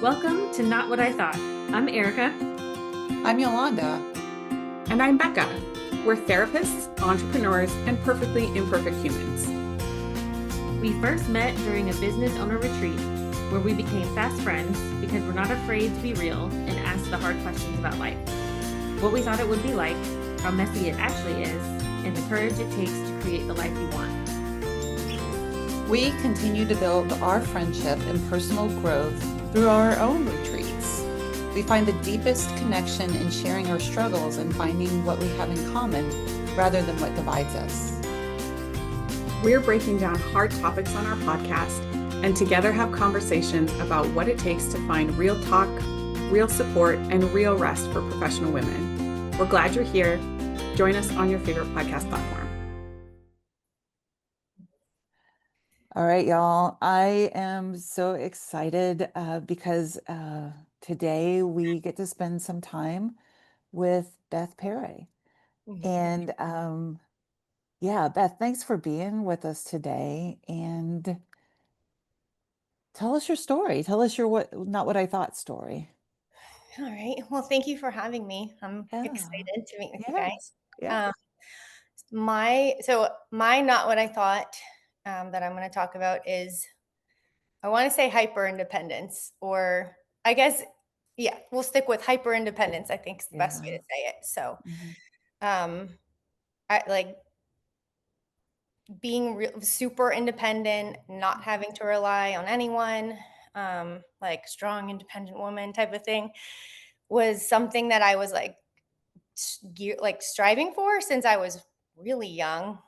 Welcome to Not What I Thought. I'm Erica. I'm Yolanda. And I'm Becca. We're therapists, entrepreneurs, and perfectly imperfect humans. We first met during a business owner retreat where we became fast friends because we're not afraid to be real and ask the hard questions about life. What we thought it would be like, how messy it actually is, and the courage it takes to create the life we want. We continue to build our friendship and personal growth through our own retreats. We find the deepest connection in sharing our struggles and finding what we have in common rather than what divides us. We're breaking down hard topics on our podcast and together have conversations about what it takes to find real talk, real support, and real rest for professional women. We're glad you're here. Join us on your favorite podcast platform. All right, y'all. I am so excited because today we get to spend some time with Beth Pare. And yeah, Beth, thanks for being with us today. And tell us your story. Tell us your Not What I Thought story. All right. Well, thank you for having me. I'm excited to meet with you guys. Yeah. My Not What I Thought that I'm going to talk about is, I want to say hyper independence, or I guess, yeah, we'll stick with hyper independence. I think is the best way to say it. So, I like being super independent, not having to rely on anyone, like strong, independent woman type of thing, was something that I was like striving for since I was really young.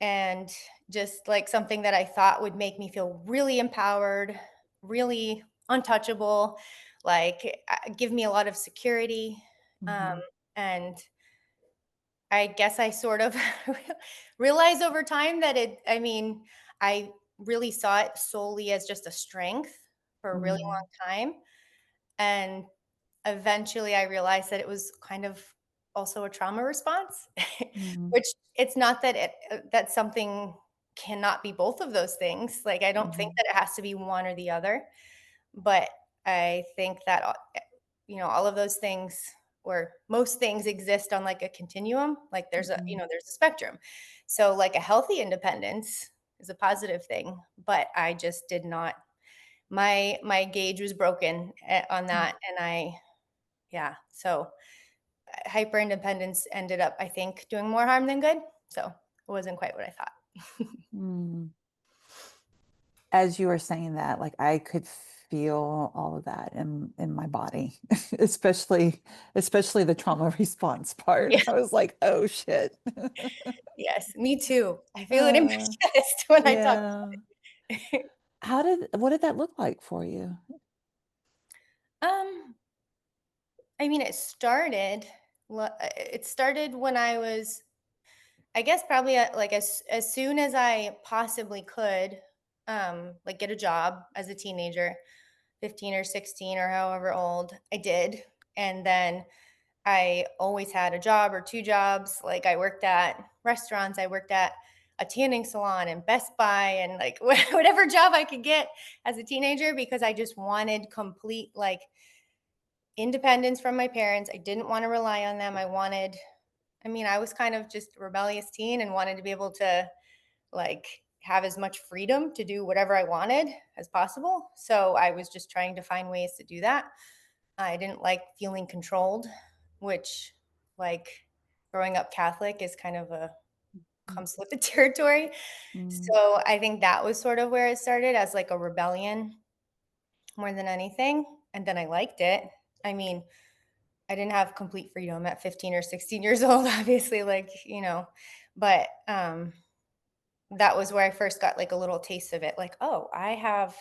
And just like something that I thought would make me feel really empowered, really untouchable, like give me a lot of security. And I guess I sort of realized over time that I really saw it solely as just a strength for a really long time. And eventually I realized that it was kind of also a trauma response, which it's not that that something cannot be both of those things. Like, I don't think that it has to be one or the other, but I think that, all of those things, or most things, exist on like a continuum. Like there's there's a spectrum. So like a healthy independence is a positive thing, but I just did not, my gauge was broken on that. And so hyper independence ended up, I think, doing more harm than good. So it wasn't quite what I thought. As you were saying that, like I could feel all of that in my body, especially the trauma response part. Yeah. I was like, oh shit. Yes, me too. I feel it in my chest when I talk about it. What did that look like for you? I mean, it started when I was, I guess, probably like as soon as I possibly could, like get a job as a teenager, 15 or 16 or however old. I did. And then I always had a job or two jobs. Like I worked at restaurants, I worked at a tanning salon and Best Buy, and like whatever job I could get as a teenager, because I just wanted complete like independence from my parents. I didn't want to rely on them. I was kind of just a rebellious teen and wanted to be able to like have as much freedom to do whatever I wanted as possible. So I was just trying to find ways to do that. I didn't like feeling controlled, which, like, growing up Catholic is kind of comes with the territory. So I think that was sort of where it started, as like a rebellion more than anything. And then I liked it. I mean, I didn't have complete freedom at 15 or 16 years old, obviously, but that was where I first got like a little taste of it. Like, oh, I have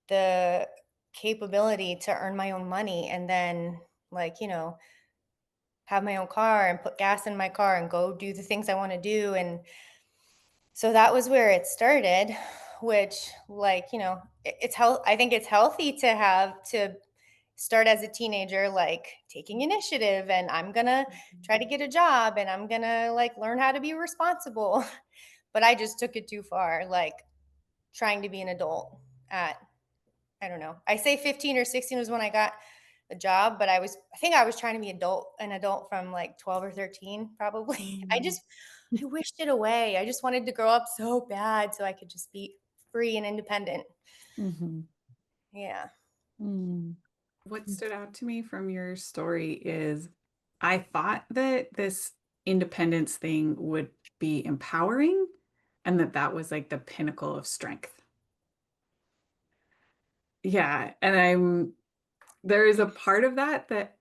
the capability to earn my own money, and then have my own car and put gas in my car and go do the things I want to do. And so that was where it started, which, I think it's healthy to start as a teenager, like taking initiative, and I'm going to try to get a job, and I'm going to like learn how to be responsible. But I just took it too far, like trying to be an adult at, I don't know. I say 15 or 16 was when I got the job, but I think I was trying to be an adult from like 12 or 13, probably. Mm. I wished it away. I just wanted to grow up so bad so I could just be free and independent. Mhm. Yeah. Mm. What stood out to me from your story is I thought that this independence thing would be empowering and that was like the pinnacle of strength. Yeah, and there is a part of that that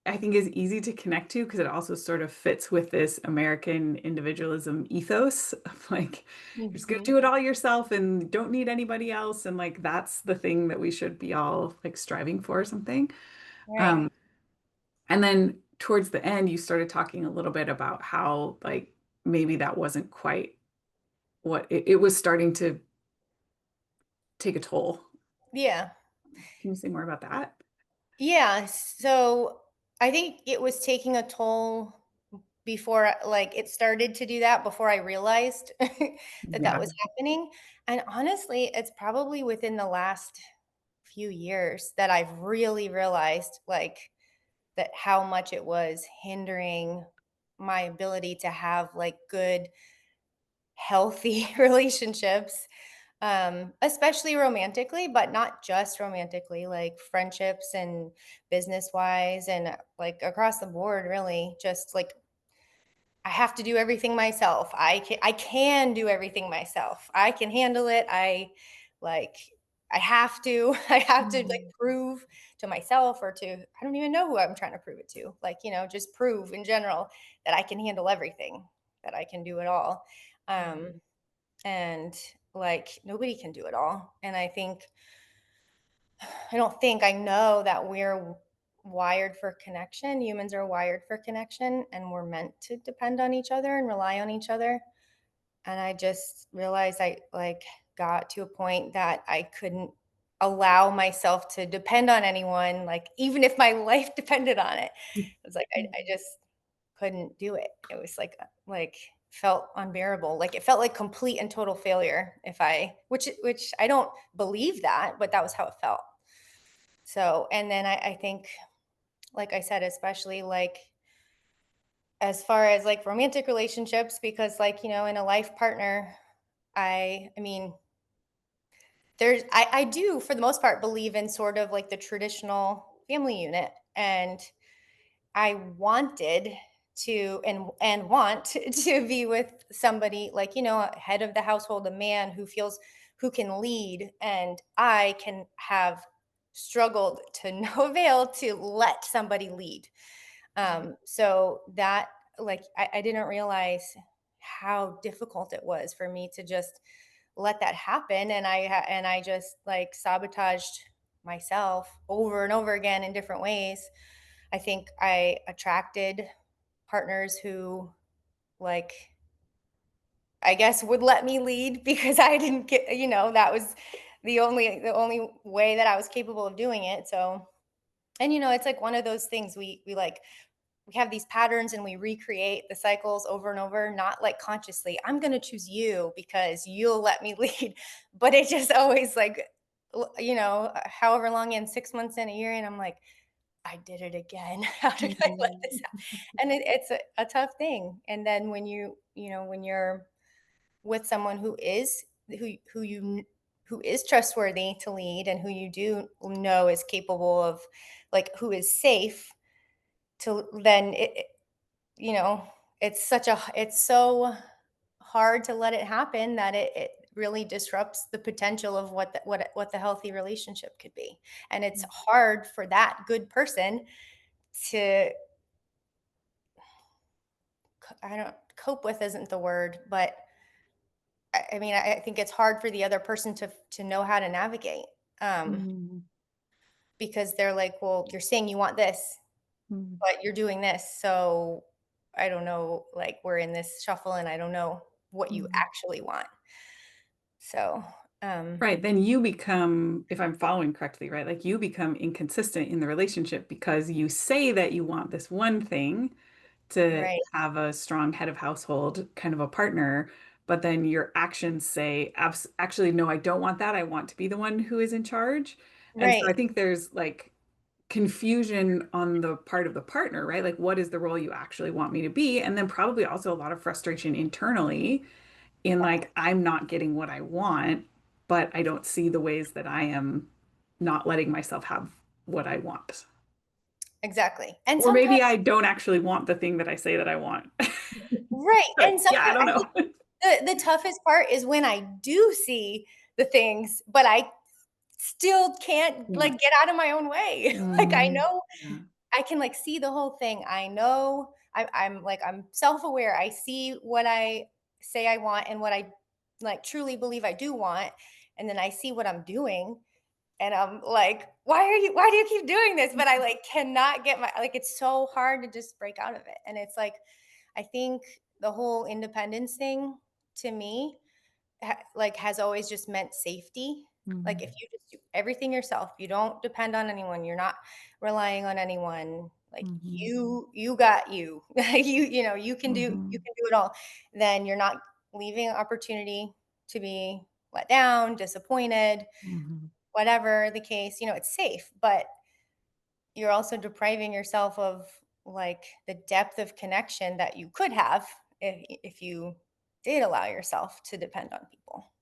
I think is easy to connect to because it also sort of fits with this American individualism ethos of like you're just gonna Mhm. do it all yourself and don't need anybody else, and like that's the thing that we should be all like striving for or something. Right. Um, and then towards the end, you started talking a little bit about how like maybe that wasn't quite what it was starting to take a toll. Yeah. Can you say more about that? Yeah. So I think it was taking a toll before like it started to do that before I realized that Yeah. was happening. And honestly, it's probably within the last few years that I've really realized like that how much it was hindering my ability to have like good healthy relationships, especially romantically, but not just romantically, like friendships and business wise and like across the board, really. Just like I have to do everything myself. I can do everything myself. I can handle it. Like I have to I have to like Mm. prove to myself or to I don't even know who I'm trying to prove it to. Like, just prove in general that I can handle everything, that I can do it all. Um and like nobody can do it all. And I know that we're wired for connection. Humans are wired for connection and we're meant to depend on each other and rely on each other. And I just realized I like got to a point that I couldn't allow myself to depend on anyone, like even if my life depended on it. It was like I just couldn't do it. It was like felt unbearable. Like it felt like complete and total failure if I which I don't believe that, but that was how it felt. So, and then I think, like I said, especially like as far as like romantic relationships, because like, in a life partner, I mean, I do for the most part believe in sort of like the traditional family unit. And I wanted to and want to be with somebody like, a head of the household, a man who can lead, and I can have struggled to no avail to let somebody lead. So that like I didn't realize how difficult it was for me to just let that happen, and I just like sabotaged myself over and over again in different ways. I think I attracted partners who like I guess would let me lead because I didn't get, that was the only way that I was capable of doing it. So, and it's like one of those things we have these patterns and we recreate the cycles over and over, not like consciously, I'm going to choose you because you'll let me lead. But it just always like, however long in 6 months in a year. And I'm like, I did it again. How did I let Mm. this happen? And it's a tough thing. And then when you're with someone who is trustworthy to lead and who you do know is capable of like who is safe to then you know it's so hard to let it happen that it really disrupts the potential of what the healthy relationship could be. And it's hard for that good person to I don't cope with isn't the word, but I mean, I think it's hard for the other person to know how to navigate, um, Mm. because they're like, "Well, you're saying you want this, Mm. but you're doing this, so I don't know, like, we're in this shuffle, and I don't know what you Mm. actually want." So, Right. Then you become, if I'm following correctly, right? Like you become inconsistent in the relationship because you say that you want this one thing to right. have a strong head of household kind of a partner, but then your actions say, actually, no, I don't want that. I want to be the one who is in charge. And so I Right. think there's like confusion on the part of the partner, right? Like, what is the role you actually want me to be? And then probably also a lot of frustration internally in like, I'm not getting what I want, but I don't see the ways that I am not letting myself have what I want. Exactly. And Or sometimes, maybe I don't actually want the thing that I say that I want. right. But And yeah, I sometimes don't I know. think the toughest part is when I do see the things, but I still can't Yeah. like get out of my own way. Like I Mm, know Yeah. I can like see the whole thing. I know I'm like I'm self-aware. I see what I say I want and what I like truly believe I do want. And then I see what I'm doing. And I'm like, why do you keep doing this? But I like cannot get my like it's so hard to just break out of it. And it's like I think the whole independence thing to me like has always just meant safety. Like if mm, you just do everything yourself, you don't depend on anyone, you're not relying on anyone. Like mhm, you got you. You know, you mhm, can do it all. Then you're not leaving an opportunity to be let down, disappointed, mhm, whatever the case, you know, it's safe, but you're also depriving yourself of like the depth of connection that you could have if you did allow yourself to depend on people.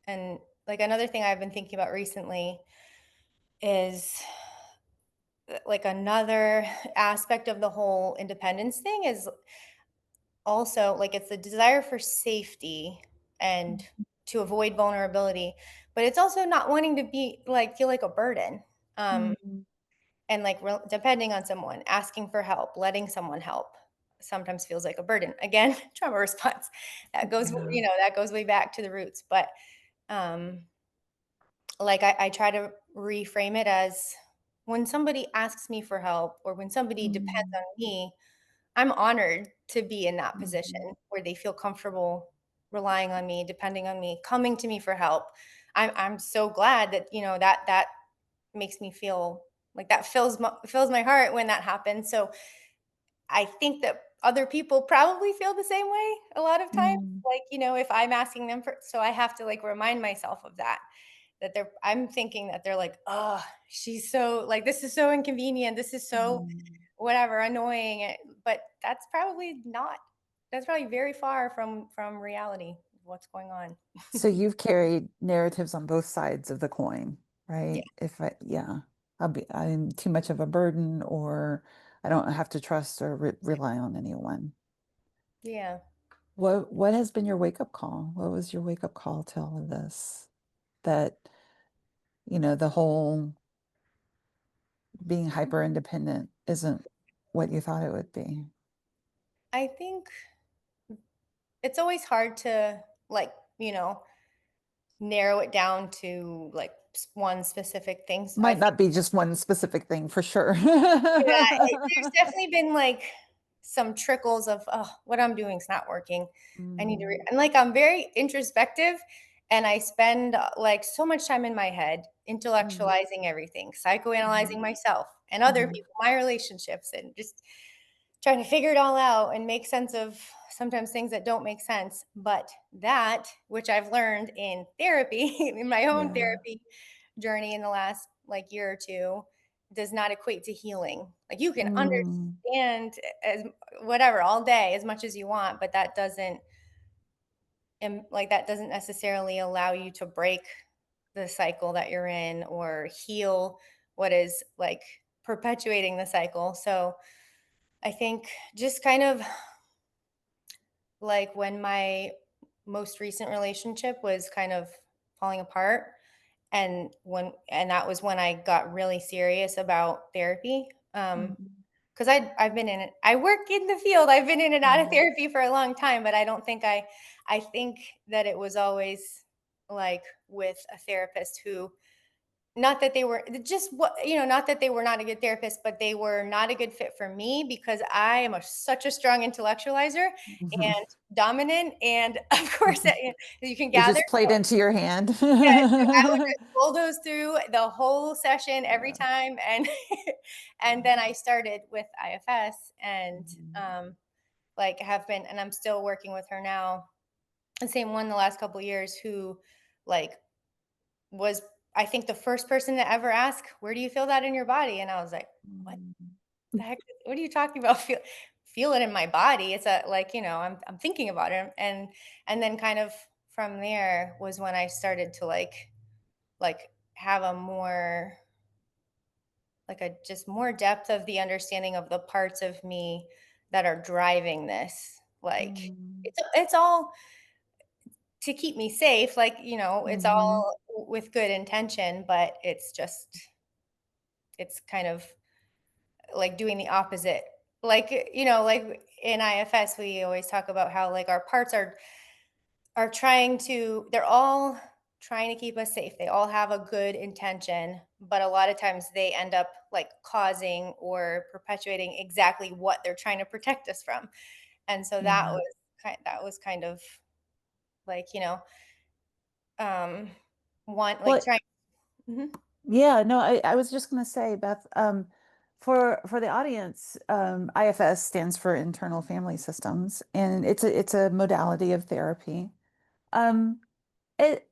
And like another thing I've been thinking about recently is like another aspect of the whole independence thing is also like it's the desire for safety and to avoid vulnerability, but it's also not wanting to be like feel like a burden. Um, mhm. and like depending on someone, asking for help, letting someone help sometimes feels like a burden. Again, trauma response that goes, Yeah. you know, that goes way back to the roots. But um, like I try to reframe it as when somebody asks me for help or when somebody depends Mm, on me, I'm honored to be in that position mhm, where they feel comfortable relying on me, depending on me, coming to me for help. I'm so glad that you know that makes me feel like that fills my heart when that happens. So I think that other people probably feel the same way a lot of times. mm, Like, you know, if I'm asking them for, so I have to like remind myself of that, that I'm thinking that they're like, oh, she's so like, this is so inconvenient. This is so mm. whatever, annoying. But that's probably very far from reality, of what's going on. So you've carried narratives on both sides of the coin, Yeah. right? If I, yeah, I'm too much of a burden, or I don't have to trust or rely on anyone. Yeah. What has been your wake up call? What was your wake up call to all of this? That, the whole being hyper independent isn't what you thought it would be. I think it's always hard to like, you know, narrow it down to like one specific thing. So I Might think, not be just one specific thing for sure. yeah, there's definitely been like some trickles of, oh, what I'm doing is not working. I need to, Mm, and like I'm very introspective and I spend like so much time in my head mm, intellectualizing everything, mhm, psychoanalyzing myself and other mhm, people, my relationships, and just trying to figure it all out and make sense of sometimes things that don't make sense. But that, which I've learned in therapy, in my own yeah. therapy journey in the last like year or two, does not equate to healing. Like you can Mm, understand as whatever all day as much as you want, but that doesn't like that doesn't necessarily allow you to break the cycle that you're in or heal what is like perpetuating the cycle. So I think just kind of like when my most recent relationship was kind of falling apart and that was when I got really serious about therapy. mhm, Because I've been in it. I work in the field. I've been in and out of mhm, therapy for a long time, but I don't think I think that it was always like with a therapist who not that they were just what you know, not that they were not a good therapist, but they were not a good fit for me because I am such a strong intellectualizer mhm. and dominant, and of course, you can It gather. just played into your hand. Yes, so I would just bulldoze through the whole session every Yeah. time, and and then I started with IFS, and Mhm, like have been, and I'm still working with her now the same one the last couple years who like was, I think, the first person to ever ask, "Where do you feel that in your body?" And I was like, "What Mm. the heck? What are you talking about? Feel it in my body?" It's a like, I'm thinking about it, and then kind of from there was when I started to like have a more like a just more depth of the understanding of the parts of me that are driving this. Like Mm. it's all to keep me safe, like, it's Mhm. all with good intention, but it's kind of like doing the opposite. Like, like in IFS, we always talk about how like our parts are they're all trying to keep us safe. They all have a good intention, but a lot of times they end up like causing or perpetuating exactly what they're trying to protect us from. And so Yeah. that was kind of like, um one like Well, trying. Mhm. yeah, no, I was just gonna say, Beth, for the audience, IFS stands for Internal Family Systems, and it's a modality of therapy. Um, it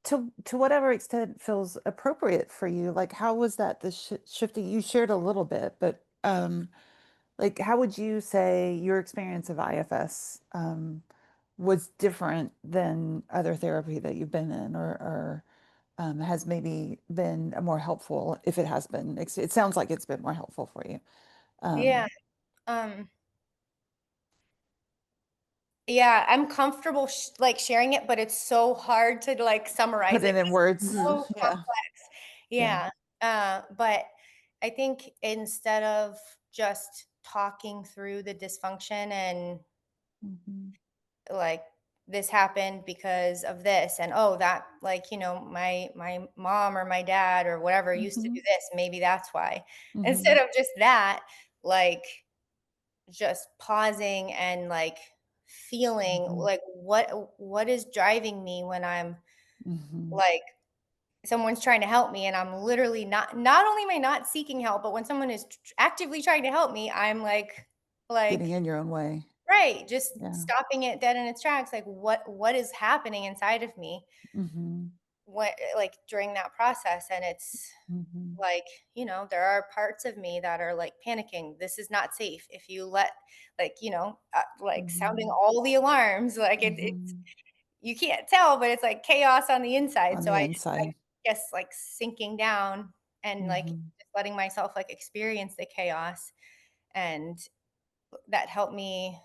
to whatever extent feels appropriate for you. Like, how was that the sh shifting? You shared a little bit, but like, how would you say your experience of IFS was different than other therapy that you've been in, or has maybe been more helpful, if it has been. It sounds like it's been more helpful for you. Yeah. Um, Um yeah, I'm comfortable like sharing it, but it's so hard to like summarize put it it in 'cause it's words. so Yeah. complex. Yeah. Yeah. But I think instead of just talking through the dysfunction and Hmm. like this happened because of this, and oh that like my mom or my dad or whatever used to Hmm. do this, maybe that's why, instead Hmm. of just that, like just pausing and like feeling Hmm. like what is driving me when I'm Hmm. like someone's trying to help me and I'm literally not only am I not seeking help, but when someone is actively trying to help me, I'm like Getting in your own way. right, just Yeah. stopping it dead in its tracks. Like what is happening inside of me Hmm. what like during that process, and it's Hmm. like there are parts of me that are like panicking, this is not safe. If you let like like sounding Hmm. all the alarms, like it's Hmm. you can't tell, but it's like chaos on the inside. On So the I inside. guess like sinking down and like Hmm. just letting myself like experience the chaos, and that helped me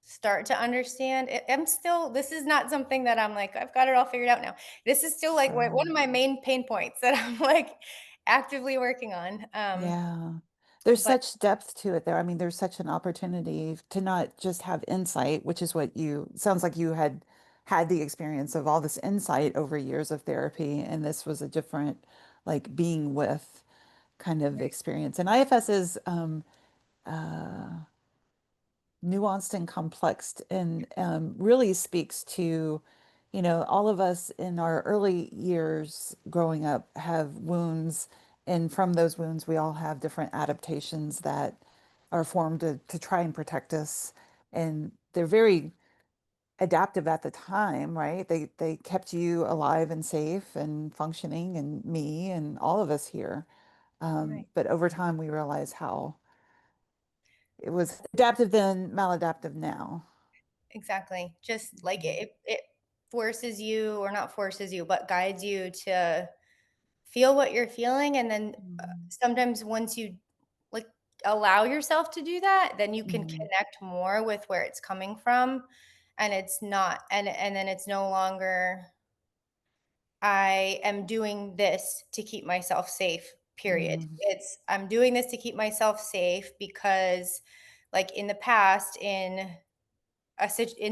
start to understand it. I'm still This is not something that I'm like I've got it all figured out now. This is still like one Sure. of my main pain points that I'm like actively working on. Yeah. There's But such depth to it there. I mean, there's such an opportunity to not just have insight, which is what you sounds like you had the experience of all this insight over years of therapy, and this was a different, like, being with kind of experience. And IFS is nuanced and complex, and really speaks to, all of us in our early years growing up have wounds, and from those wounds, we all have different adaptations that are formed to try and protect us. And they're very adaptive at the time, right? They kept you alive and safe and functioning, and me and all of us here. right, But over time, we realize how it was adaptive then, maladaptive now. exactly. Just like Mhm. it forces you, or not forces you, but guides you to feel what you're feeling, and then Mhm. sometimes once you like allow yourself to do that, then you can Mhm. connect more with where it's coming from, and it's not and then it's no longer I am doing this to keep myself safe, period. Mhm. It's I'm doing this to keep myself safe because like in the past, in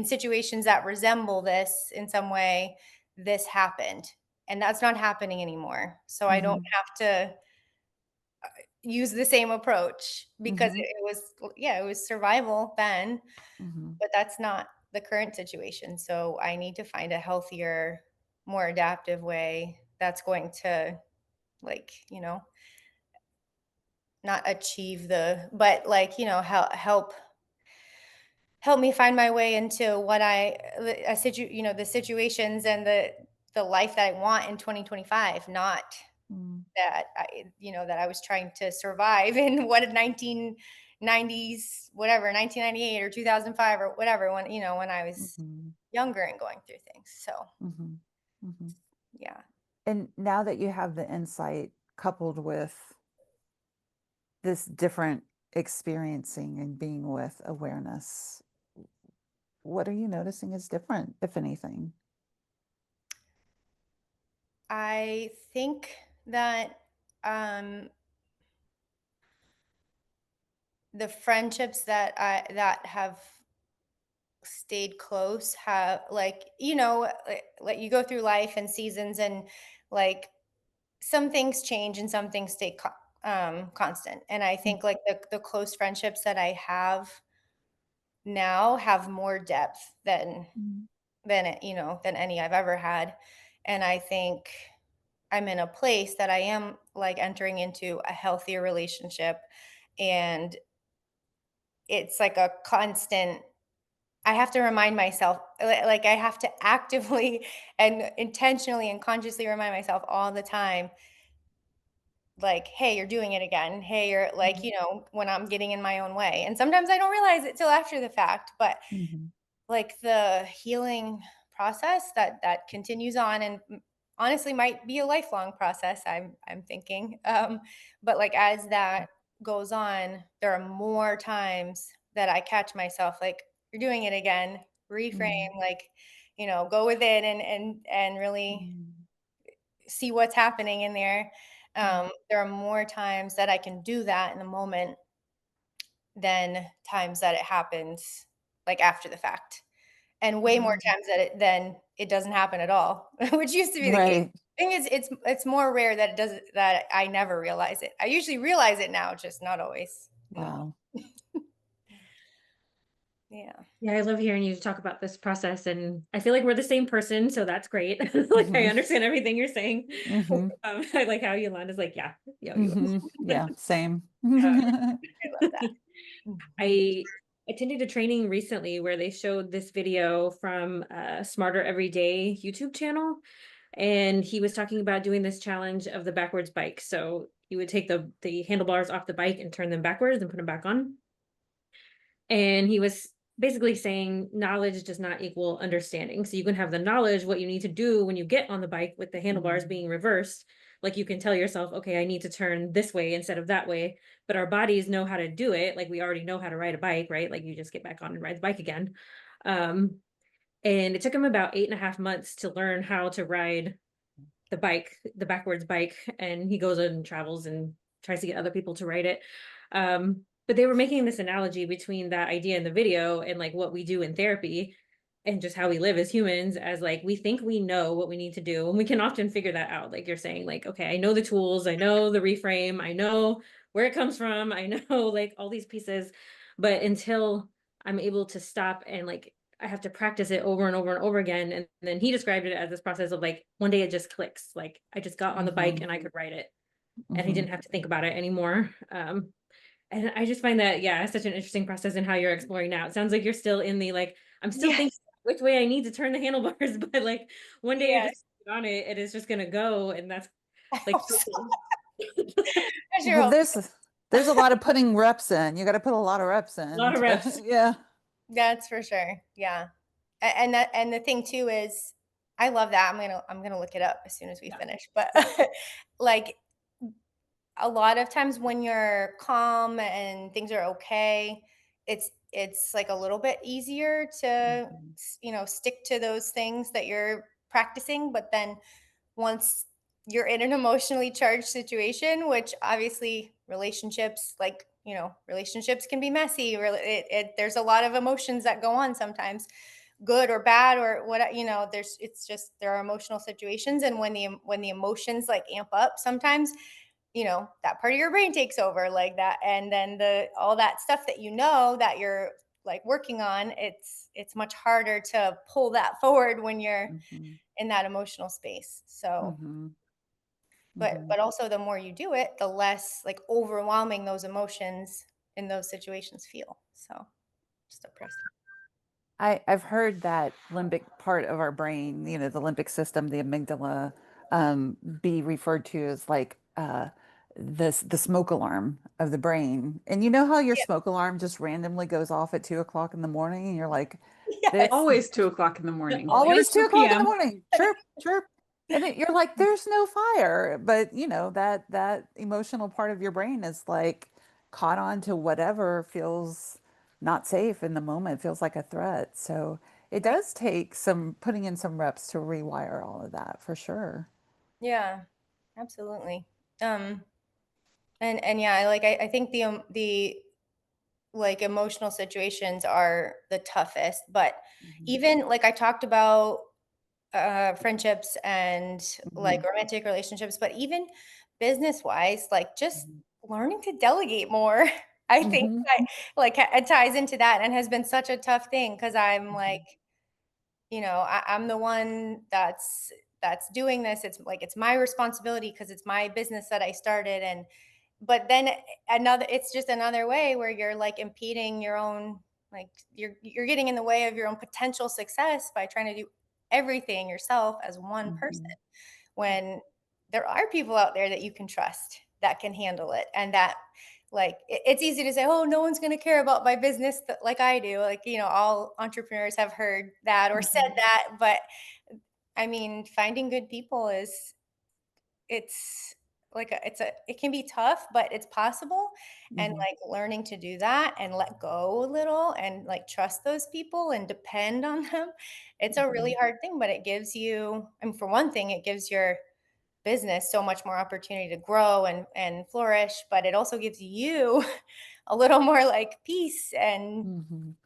situations that resemble this in some way, this happened, and that's not happening anymore. So I don't Mhm. have to use the same approach because Mhm. it was survival then, Mhm. but that's not the current situation. So I need to find a healthier, more adaptive way that's going to like, not achieve the but like, help helped me find my way into what the situations and the life that I want in 2025, not Mm, that that I was trying to survive in what a 1990s, whatever, 1998 or 2005 or whatever, when I was mhm, younger and going through things. So, mhm, mhm. yeah. And now that you have the insight coupled with this different experiencing and being with awareness, what are you noticing is different, if anything? I think that um the friendships that have stayed close have, like, like you go through life and seasons, and like some things change and some things stay constant. And I Mm, think like the close friendships that I have now have more depth mm, than any I've ever had. And I think I'm in a place that I am like entering into a healthier relationship, and it's like a constant. I have to remind myself, like I have to actively and intentionally and consciously remind myself all the time, like, hey, you're doing it again. Hey, you're like, mm, when I'm getting in my own way. And sometimes I don't realize it till after the fact, but mhm, like the healing process that continues on, and honestly might be a lifelong process, I'm thinking. But like as that goes on, there are more times that I catch myself like, you're doing it again. mm, Reframe, like, go with it, and really mm, see what's happening in there. mm, There are more times that I can do that in the moment than times that it happens like after the fact, and way more mm. times that it doesn't happen at all, which used to be the case. Right. Thing is, it's more rare that it doesn't that I never realize it. I usually realize it now, just not always in the moment. Wow. Yeah. Yeah, I love hearing you talk about this process, and I feel like we're the same person, so that's great. Like, I Mhm, understand everything you're saying. mhm, I like how Yolanda's like, yeah, yeah, you. mhm. Yeah, same. I love that. I attended a training recently where they showed this video from Smarter Everyday YouTube channel, and he was talking about doing this challenge of the backwards bike. So you would take the handlebars off the bike and turn them backwards and put them back on. And he was basically saying knowledge does not equal understanding. So you can have the knowledge, what you need to do when you get on the bike with the handlebars Mm, being reversed. Like you can tell yourself, okay, I need to turn this way instead of that way. But our bodies know how to do it. Like we already know how to ride a bike, right? Like you just get back on and ride the bike again. Um, and it took him about 8.5 months to learn how to ride the bike, the backwards bike, and he goes and travels and tries to get other people to ride it. But they were making this analogy between that idea in the video and like what we do in therapy and just how we live as humans, as like we think we know what we need to do, and we can often figure that out. Like you're saying, like, okay, I know the tools, I know the reframe, I know where it comes from, I know like all these pieces, but until I'm able to stop and like I have to practice it over and over and over again. And then he described it as this process of like one day it just clicks. Like I just got on the bike mhm, and I could ride it, and he mhm. didn't have to think about it anymore. And I just find that, yeah, it's such an interesting process in how you're exploring now. It sounds like you're still in the like, I'm still thinking Yes. which way I need to turn the handlebars, but like one day you're just Yes. on it and it's just gonna go. And that's I like hope so so. cool. I sure Well, hope there's a lot of putting reps in. You got to put a lot of reps A lot in of to, reps. yeah. that's for sure. Yeah. And the thing too is, I love that. I'm gonna look it up as soon as we Yeah. finish. But like a lot of times when you're calm and things are okay, it's like a little bit easier to Mhm, stick to those things that you're practicing. But then once you're in an emotionally charged situation, which obviously relationships, like, relationships can be messy. There's a lot of emotions that go on sometimes, good or bad or what, it's just, there are emotional situations. And when the emotions like amp up sometimes, that part of your brain takes over like that. And then all that stuff that that you're like working on, it's much harder to pull that forward when you're mhm, in that emotional space. So, mhm, but mhm. but also the more you do it, the less like overwhelming those emotions in those situations feel. So, just a process. I've heard that limbic part of our brain, the limbic system, the amygdala, be referred to as like the smoke alarm of the brain. And you know how your Yeah. smoke alarm just randomly goes off at 2 o'clock in the morning, and you're like, Yes. this Always 2 o'clock in the morning, never always 2 o'clock in the 2 p.m. morning. Chirp, chirp. And you're like, there's no fire. But that emotional part of your brain is like caught on to whatever feels not safe in the moment, feels like a threat. So it Right. does take some putting in some reps to rewire all of that for sure. Yeah, absolutely. Um, and yeah, I think the like emotional situations are the toughest, but Mhm. even like I talked about friendships and like Mhm. romantic relationships, but even business wise, like just Mhm. learning to delegate more, I think Mhm. like it ties into that and has been such a tough thing because I'm like, Mhm. I'm the one that's doing this. It's like it's my responsibility because it's my business that I started. And but then it's just another way where you're like impeding your own, like you're getting in the way of your own potential success by trying to do everything yourself as one person, Mhm. when there are people out there that you can trust that can handle it. And that like it's easy to say, oh, no one's going to care about my business like I do, like all entrepreneurs have heard that or said Mhm. that. But I mean, finding good people is, it's it can be tough, but it's possible. And Mhm. like learning to do that and let go a little and like trust those people and depend on them, it's a really Mhm. hard thing, but it gives you, I mean, for one thing, it gives your business so much more opportunity to grow and flourish, but it also gives you a little more like peace and Mhm.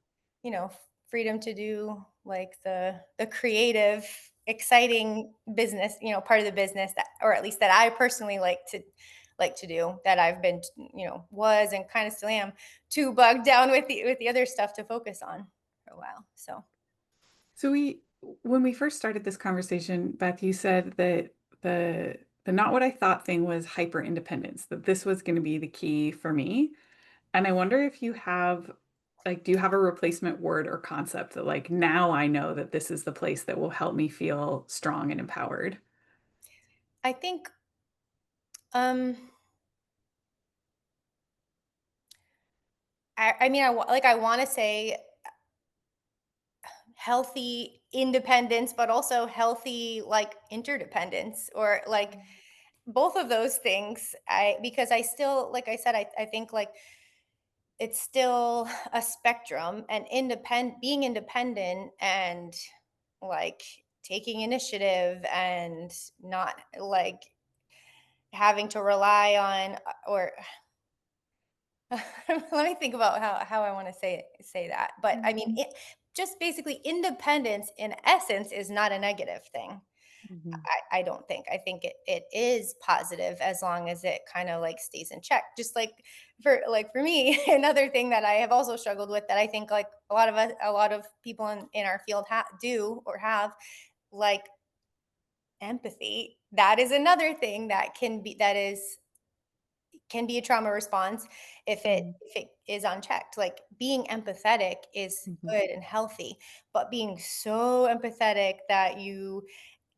you know freedom to do like the creative exciting business, part of the business that, or at least that I personally like to do, that I've been, was and kind of still am too bugged down with the other stuff to focus on for a while. So So when we first started this conversation, Beth, you said that the not what I thought thing was hyper independence, that this was going to be the key for me. And I wonder if you have, like, do you have a replacement word or concept that, like, now I know that this is the place that will help me feel strong and empowered? I think um I mean I want to say healthy independence, but also healthy like interdependence, or like both of those things. Because I still, like I said, I think like it's still a spectrum, and being independent and like taking initiative and not like having to rely on or let me think about how I want to say that. But I mean, just basically independence in essence is not a negative thing. Mhm. I don't think. I think it is positive as long as it kind of like stays in check. Just like for me, another thing that I have also struggled with, that I think like a lot of people in our field do or have, like empathy. That is another thing that can be a trauma response if it Mhm. if it is unchecked. Like being empathetic is Mhm. good and healthy, but being so empathetic that you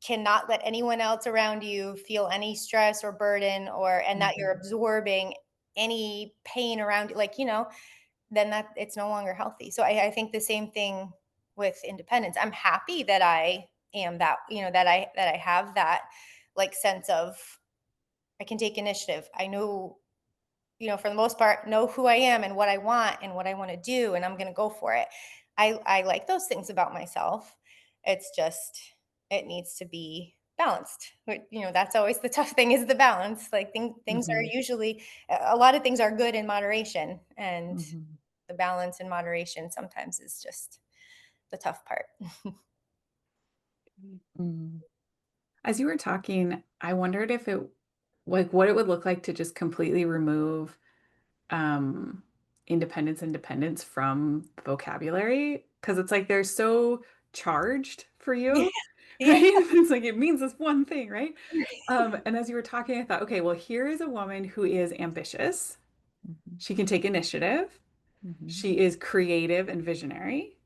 cannot let anyone else around you feel any stress or burden, and that you're Mhm. absorbing any pain around you, then that it's no longer healthy. So I think the same thing with independence. I'm happy that I am that, that I have that like sense of I can take initiative. I know, for the most part, know who I am and what I want and what I want to do, and I'm going to go for it. I like those things about myself. It's just it needs to be balanced. That's always the tough thing, is the balance. Like things are Mhm. usually, a lot of things are good in moderation, and Mhm. the balance in moderation sometimes is just the tough part. Mhm. As you were talking, I wondered if it, like, what it would look like to just completely remove um independence and dependence from vocabulary, because it's like they're so charged for Yeah. you, right? Yeah. It's like it means this one thing, right? And as you were talking, I thought, okay, well, here is a woman who is ambitious. Mhm. She can take initiative. Mhm. She is creative and visionary.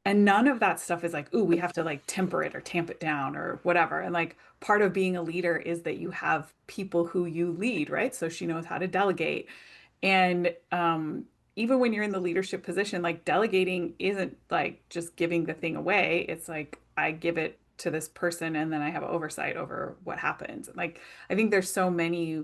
And none of that stuff is like, ooh, we have to like temper it or tamp it down or whatever. And like part of being a leader is that you have people who you lead, right? So she knows how to delegate. And even when you're in the leadership position, like delegating isn't like just giving the thing away. It's like I give it to this person and then I have oversight over what happens. Like I think there's so many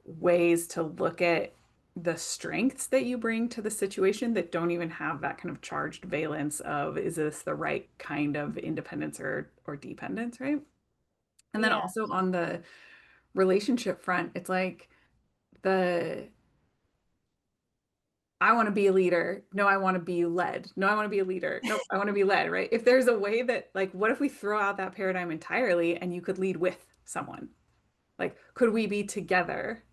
ways to look at the strengths that you bring to the situation that don't even have that kind of charged valence of is this the right kind of independence or dependence, right? And then Yeah. also on the relationship front, it's like the I want to be a leader. No, I want to be led. No, I want to be a leader. Nope, I want to be led, right? If there's a way that, like, what if we throw out that paradigm entirely and you could lead with someone? Like, could we be together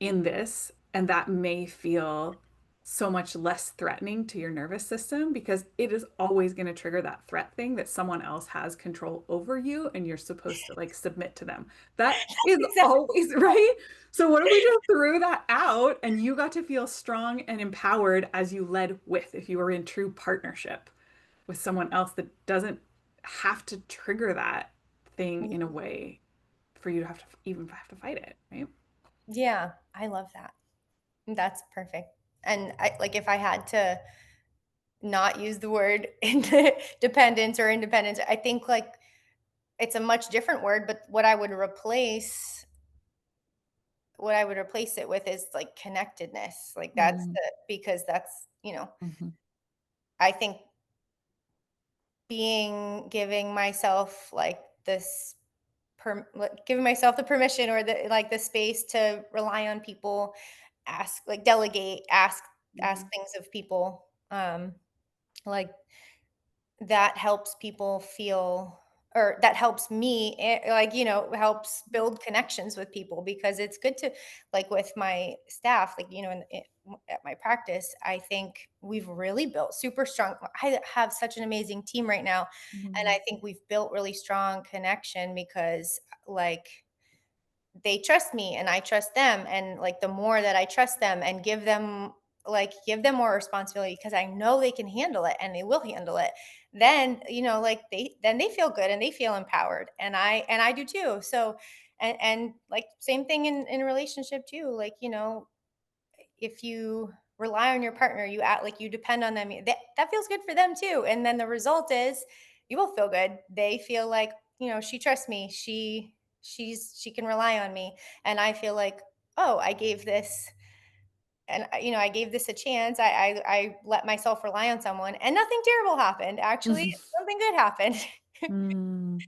in this? And that may feel so much less threatening to your nervous system because it is always going to trigger that threat thing that someone else has control over you and you're supposed to like submit to them. That is Exactly. always right. So, what if we just threw that out and you got to feel strong and empowered as you led with, if you were in true partnership with someone else that doesn't have to trigger that thing in a way for you to have to even have to fight it, right? Yeah, I love that. That's perfect. And I like if I had to not use the word dependence or independence, I think like it's a much different word, but what I would replace it with is like connectedness. Like that's Mm, the because that's, mhm, I think giving myself like giving myself the permission or the space to rely on people, delegate, ask mhm, things of people. Like that helps people feel or that helps me helps build connections with people because it's good to like with my staff at my practice. I think we've really built super strong. I have such an amazing team right now, and mhm, I think we've built really strong connection because like they trust me and I trust them, and like the more that I trust them and give them more responsibility because I know they can handle it and they will handle it, then they feel good and they feel empowered, and I do too. So and like same thing in a relationship too, if you rely on your partner, you act like you depend on them, that feels good for them too. And then the result is you both feel good. They feel like, she trusts me. She can rely on me. And I feel like, oh, I gave this a chance. I let myself rely on someone and nothing terrible happened. Actually, mhm, something good happened. mm,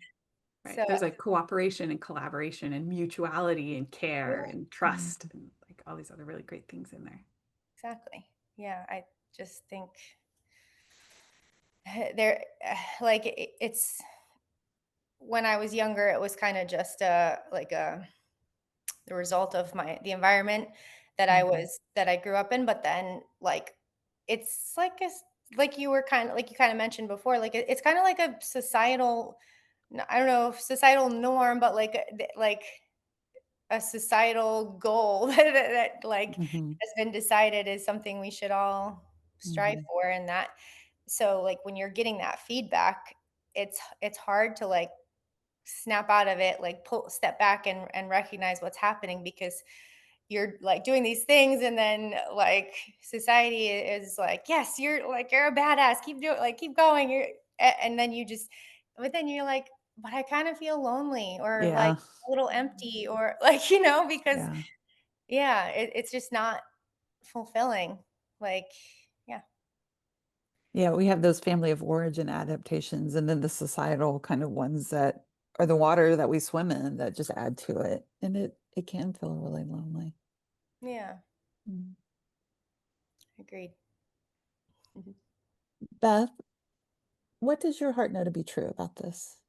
Right. So There's like cooperation and collaboration and mutuality and care yeah, and mm, trust and like all these other really great things in there. exactly. Yeah. I just think there like it's when I was younger, it was kind of just the result of the environment mhm, that I grew up in. But then it's like you kind of mentioned before, it's kind of like a societal, I don't know if societal norm, but like a societal goal that mhm, has been decided is something we should all strive mhm, for. And that so like when you're getting that feedback, it's hard to like snap out of it, like step back and recognize what's happening because you're like doing these things and then like society is like, yes, you're a badass, keep doing, like keep going, and then but then you're like, but I kind of feel lonely or like yeah, a little empty or because yeah. yeah, it's just not fulfilling, like yeah. Yeah, we have those family of origin adaptations and then the societal kind of ones that are the water that we swim in that just add to it. And it can feel really lonely. Yeah, Mm. agreed. Mhm. Beth, what does your heart know to be true about this?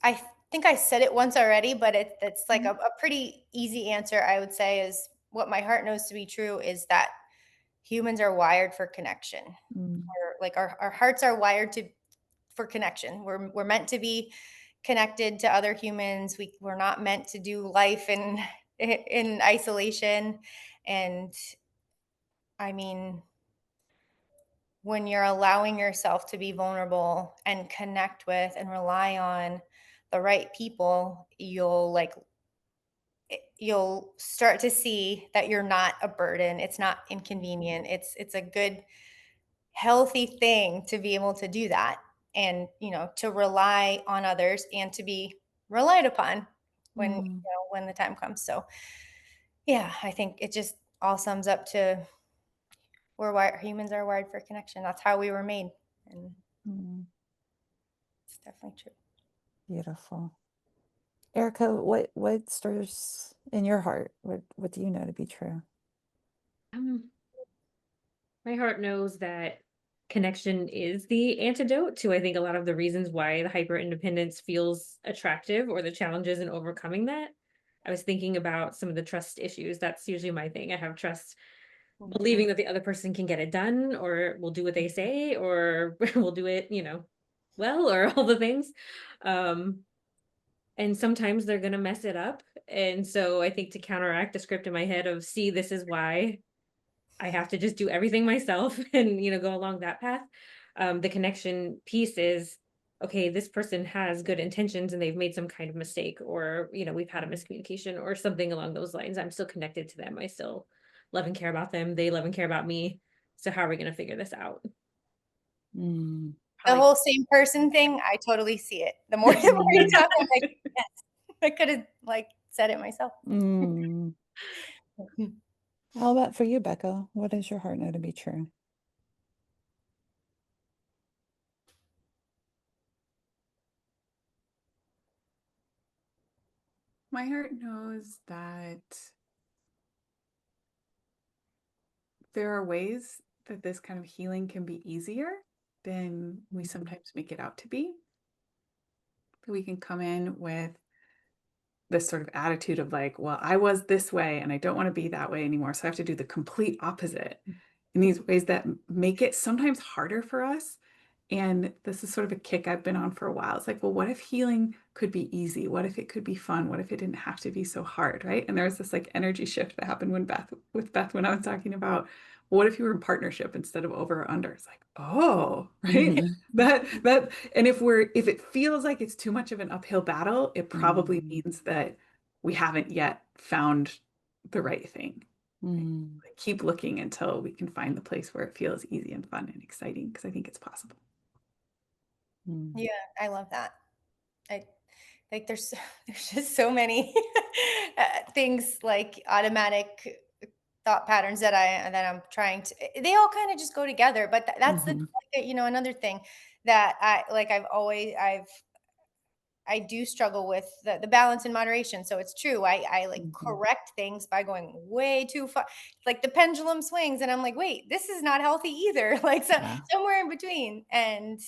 I think I said it once already, but it's like Mhm. a pretty easy answer, I would say, is what my heart knows to be true is that humans are wired for connection. Mm, Our hearts are wired for connection. We're meant to be connected to other humans. We're not meant to do life in in isolation. And I mean, when you're allowing yourself to be vulnerable and connect with and rely on the right people, you'll start to see that you're not a burden. It's not inconvenient. It's a good, healthy thing to be able to do that, and to rely on others and to be relied upon when Mm, when the time comes. So yeah, I think it just all sums up to humans are wired for connection. That's how we were made, and mm, it's definitely true. beautiful. Erica, what stirs in your heart? What do you know to be true? Um, my heart knows that connection is the antidote to, I think, a lot of the reasons why the hyper independence feels attractive, or the challenges in overcoming that. I was thinking about some of the trust issues. That's usually my thing. I have trust believing that the other person can get it done, or will do what they say, or will do it, well, or all the things. Um, and sometimes they're going to mess it up. And so I think, to counteract the script in my head of, see, this is why I have to just do everything myself and, go along that path. The connection piece is, okay, this person has good intentions and they've made some kind of mistake, or, we've had a miscommunication or something along those lines. I'm still connected to them. I still love and care about them. They love and care about me. So how are we going to figure this out? Mm, The Probably. whole same person thing, I totally see it. The more, the more you talk, I'm like, yes, I could have said it myself. mm. How about for you, Becca? What does your heart know to be true? My heart knows that there are ways that this kind of healing can be easier than we sometimes make it out to be. That we can come in with this sort of attitude of like, well, I was this way and I don't want to be that way anymore. So I have to do the complete opposite in these ways that make it sometimes harder for us. And this is sort of a kick I've been on for a while. It's like, well, what if healing could be easy? What if it could be fun? What if it didn't have to be so hard, right? And there was this like energy shift that happened when Beth when I was talking about, well, what if you were in partnership instead of over or under? It's like, oh, right. Mhm. That and if it feels like it's too much of an uphill battle, it probably Mm, means that we haven't yet found the right thing. mm, Like, keep looking until we can find the place where it feels easy and fun and exciting, because I think it's possible. mm, Yeah, I love that. I there's there's just so many things, like automatic thought patterns that I'm trying to. They all kind of just go together, but that's the mhm, another thing that I do struggle with the balance and moderation. So it's true. I like mhm. correct things by going way too far. Like the pendulum swings and I'm like, wait, this is not healthy either. Like Yeah. somewhere in between. And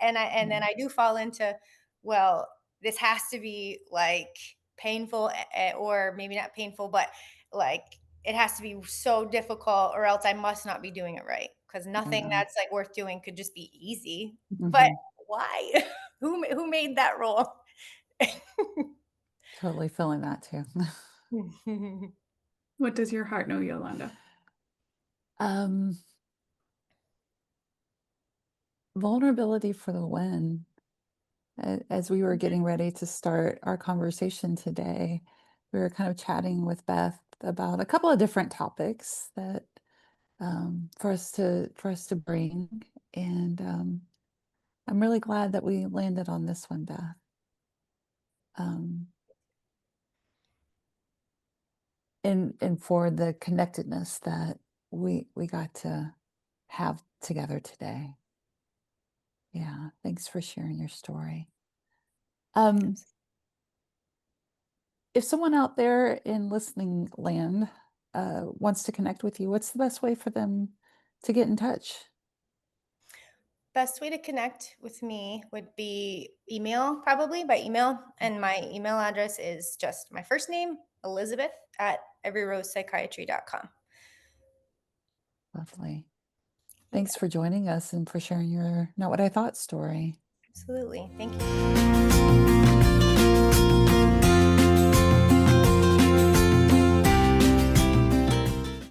then Mm, I do fall into, well, this has to be like painful, or maybe not painful, but like it has to be so difficult or else I must not be doing it right. Because nothing yeah. that's like worth doing could just be easy. But Mhm. why? Who made that rule? Totally feeling that too. What does your heart know, Yolanda? Um, vulnerability for the win. As we were getting ready to start our conversation today, we were kind of chatting with Beth about a couple of different topics that for us to bring, and I'm really glad that we landed on this one, Beth. Um, and for the connectedness that we got to have together today. Yeah, thanks for sharing your story. Um, if someone out there in listening land wants to connect with you, what's the best way for them to get in touch? Best way to connect with me would be email, probably by email. And my email address is just my first name, Elizabeth, at everyrosepsychiatry.com. Lovely. Yeah, Thanks for joining us and for sharing your Not What I Thought story. absolutely. Thank you.